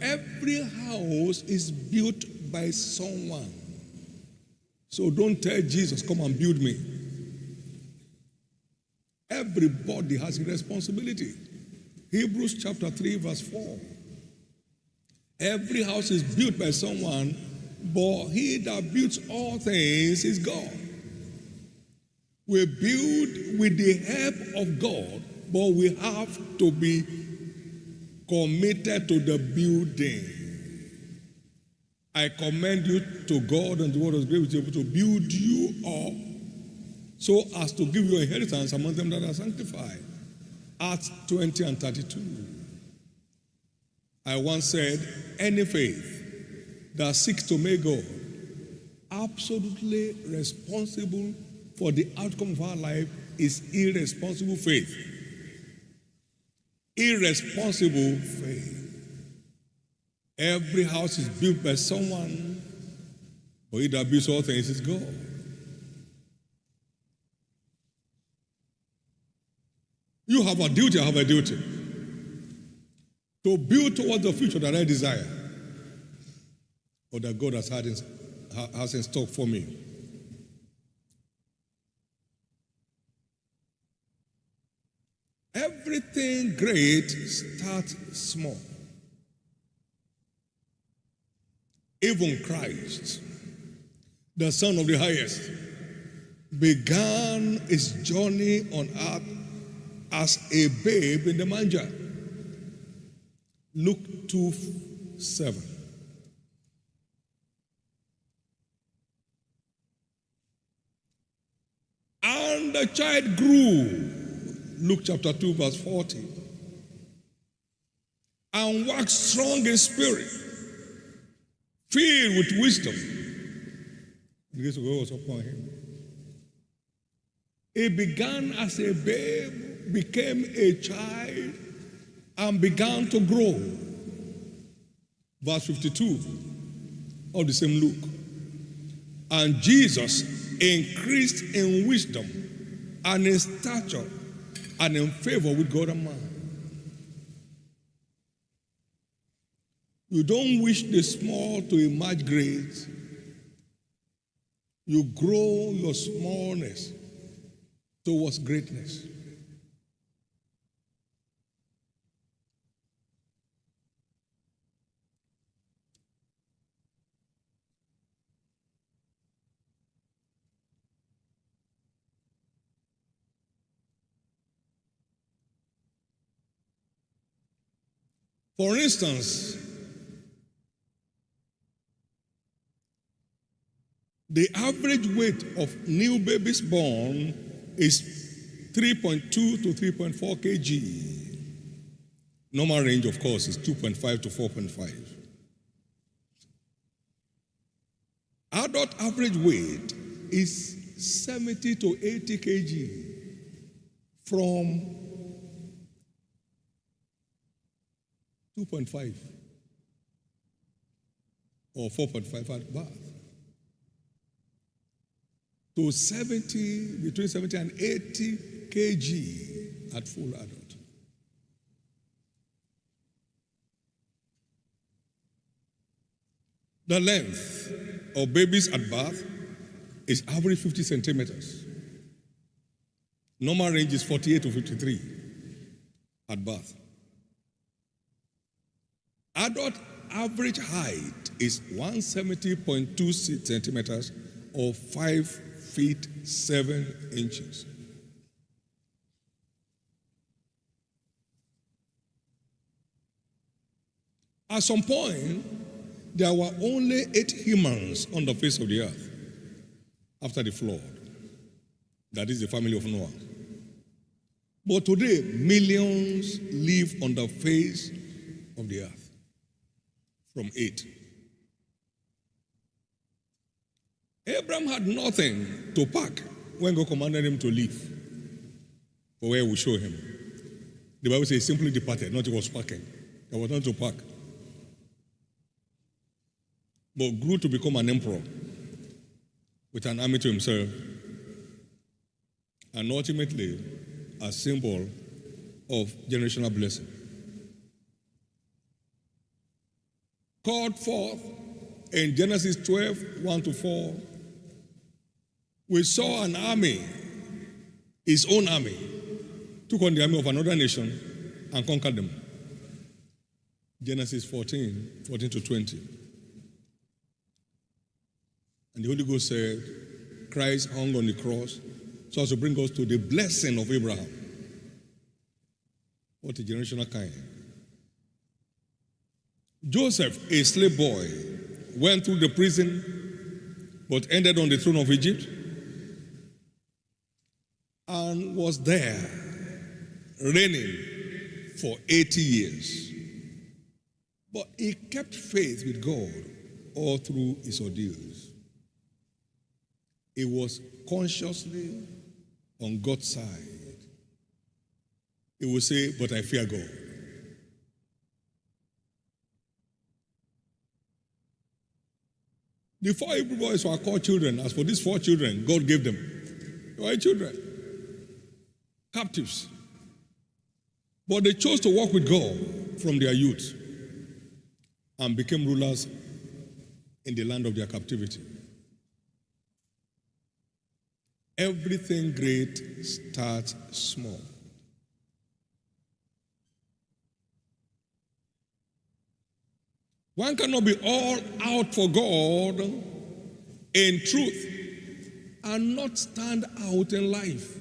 every house is built by someone. So don't tell Jesus, come and build me. Everybody has a responsibility. Hebrews chapter 3 verse 4. Every house is built by someone, but he that builds all things is God. We build with the help of God, but we have to be committed to the building. I commend you to God and the word of grace to build you up so as to give you inheritance among them that are sanctified. Acts 20 and 32. I once said, any faith that seeks to make God absolutely responsible for the outcome of our life is irresponsible faith. Irresponsible faith. Every house is built by someone, but he that builds all things is God. You have a duty, I have a duty. To build towards the future that I desire, or that God has in stock for me. Everything great starts small. Even Christ, the Son of the Highest, began his journey on earth as a babe in the manger. Luke 2:7. And the child grew, Luke chapter 2 verse 40, and waxed strong in spirit, filled with wisdom. The grace of God was upon him. He began as a babe, became a child, and began to grow. Verse 52 of the same Luke. And Jesus increased in wisdom and in stature and in favor with God and man. You don't wish the small to emerge great. You grow your smallness towards greatness. For instance, the average weight of new babies born is 3.2 to 3.4 kg. Normal range, of course, is 2.5 to 4.5. Adult average weight is 70 to 80 kg from 2.5 or 4.5 at birth to 70, between 70 and 80 kg at full adult. The length of babies at birth is average 50 centimeters. Normal range is 48 to 53 at birth. Adult average height is 170.2 centimeters or 5 feet 7 inches. At some point, there were only 8 humans on the face of the earth after the flood. That is the family of Noah. But today, millions live on the face of the earth. From 8. Abraham had nothing to pack when God commanded him to leave for where we show him. The Bible says he simply departed, not he was packing. There was nothing to pack. But grew to become an emperor with an army to himself, and ultimately a symbol of generational blessing. called forth in Genesis 12, 1 to 4, we saw an army, his own army, took on the army of another nation and conquered them. Genesis 14, 14 to 20. And the Holy Ghost said, Christ hung on the cross so as to bring us to the blessing of Abraham. What a generational kind. Joseph, a slave boy, went through the prison but ended on the throne of Egypt and was there reigning for 80 years. But he kept faith with God all through his ordeals. He was consciously on God's side. He would say, but I fear God. The 4 Hebrew boys were called children. As for these 4 children, God gave them. They were children, captives. But they chose to walk with God from their youth and became rulers in the land of their captivity. Everything great starts small. One cannot be all out for God in truth and not stand out in life.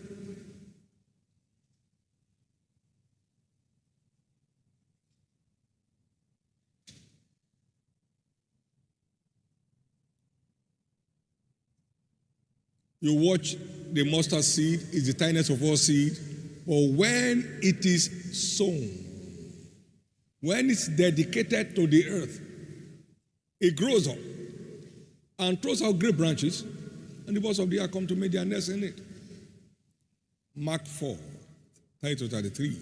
You watch the mustard seed, is the tiniest of all seed, but when it is sown, when it's dedicated to the earth, it grows up and throws out great branches, and the birds of the air come to make their nest in it. Mark 4, 30 to 33.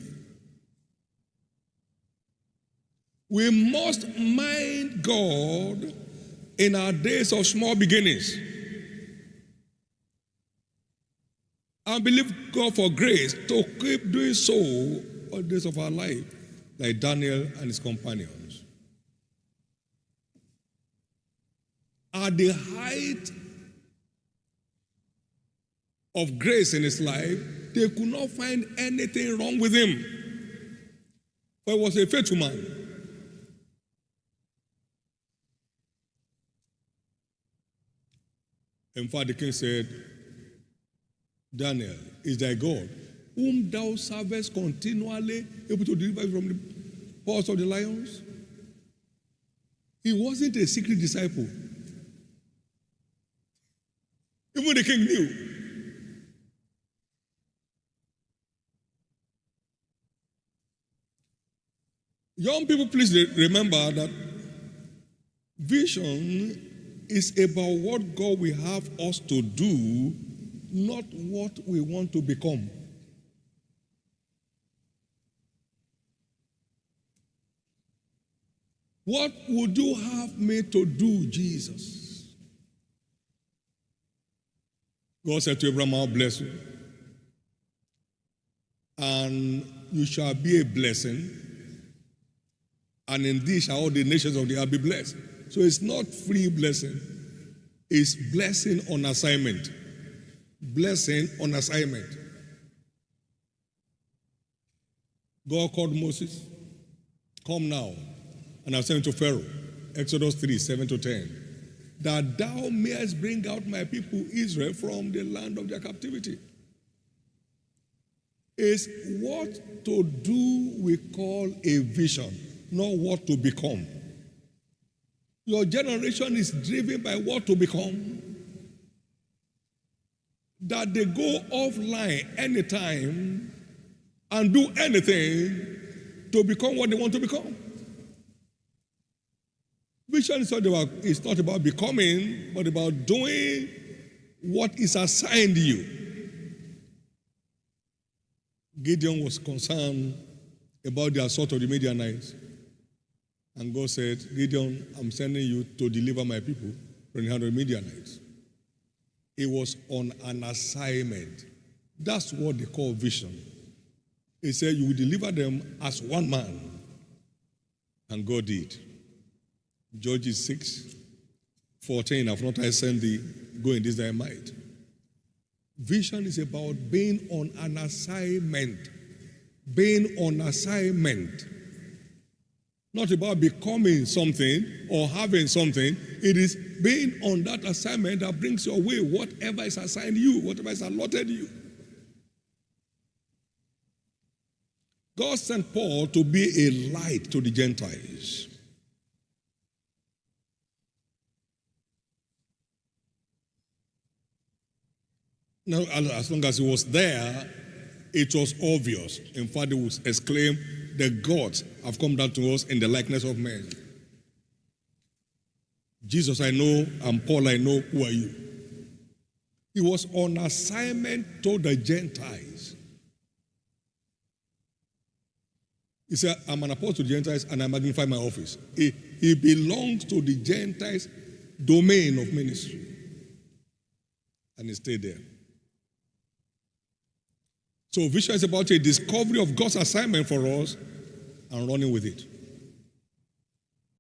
We must mind God in our days of small beginnings and believe God for grace to keep doing so all the days of our life, like Daniel and his companions. At the height of grace in his life, they could not find anything wrong with him, for he was a faithful man. In fact, the king said, Daniel is thy God, whom thou servest continually, able to deliver from the paws of the lions. He wasn't a secret disciple. Even the king knew. Young people, please remember that vision is about what God will have us to do, not what we want to become. What would you have me to do, Jesus? God said to Abraham, I'll bless you, and you shall be a blessing, and in thee shall all the nations of the earth be blessed. So it's not free blessing, it's blessing on assignment. Blessing on assignment. God called Moses, come now, and I'll send you to Pharaoh. Exodus 3, 7 to 10. That thou mayest bring out my people Israel from the land of their captivity. Is what to do we call a vision, not what to become. Your generation is driven by what to become. That they go offline anytime and do anything to become what they want to become. Vision is not about becoming, but about doing what is assigned you. Gideon was concerned about the assault of the Midianites. And God said, Gideon, I'm sending you to deliver my people from the hand of the Midianites. It was on an assignment. That's what they call vision. He said, you will deliver them as one man. And God did. Judges 6:14. I've not I sent thee, go in this thy might. Vision is about being on an assignment. Being on assignment. Not about becoming something or having something. It is being on that assignment that brings your way whatever is assigned you, whatever is allotted you. God sent Paul to be a light to the Gentiles. Now, as long as he was there, it was obvious. In fact, they would exclaim, the gods have come down to us in the likeness of men. Jesus, I know, and Paul, I know, who are you? He was on assignment to the Gentiles. He said, I'm an apostle to the Gentiles and I magnify my office. He belongs to the Gentiles' domain of ministry. And he stayed there. So vision is about a discovery of God's assignment for us and running with it.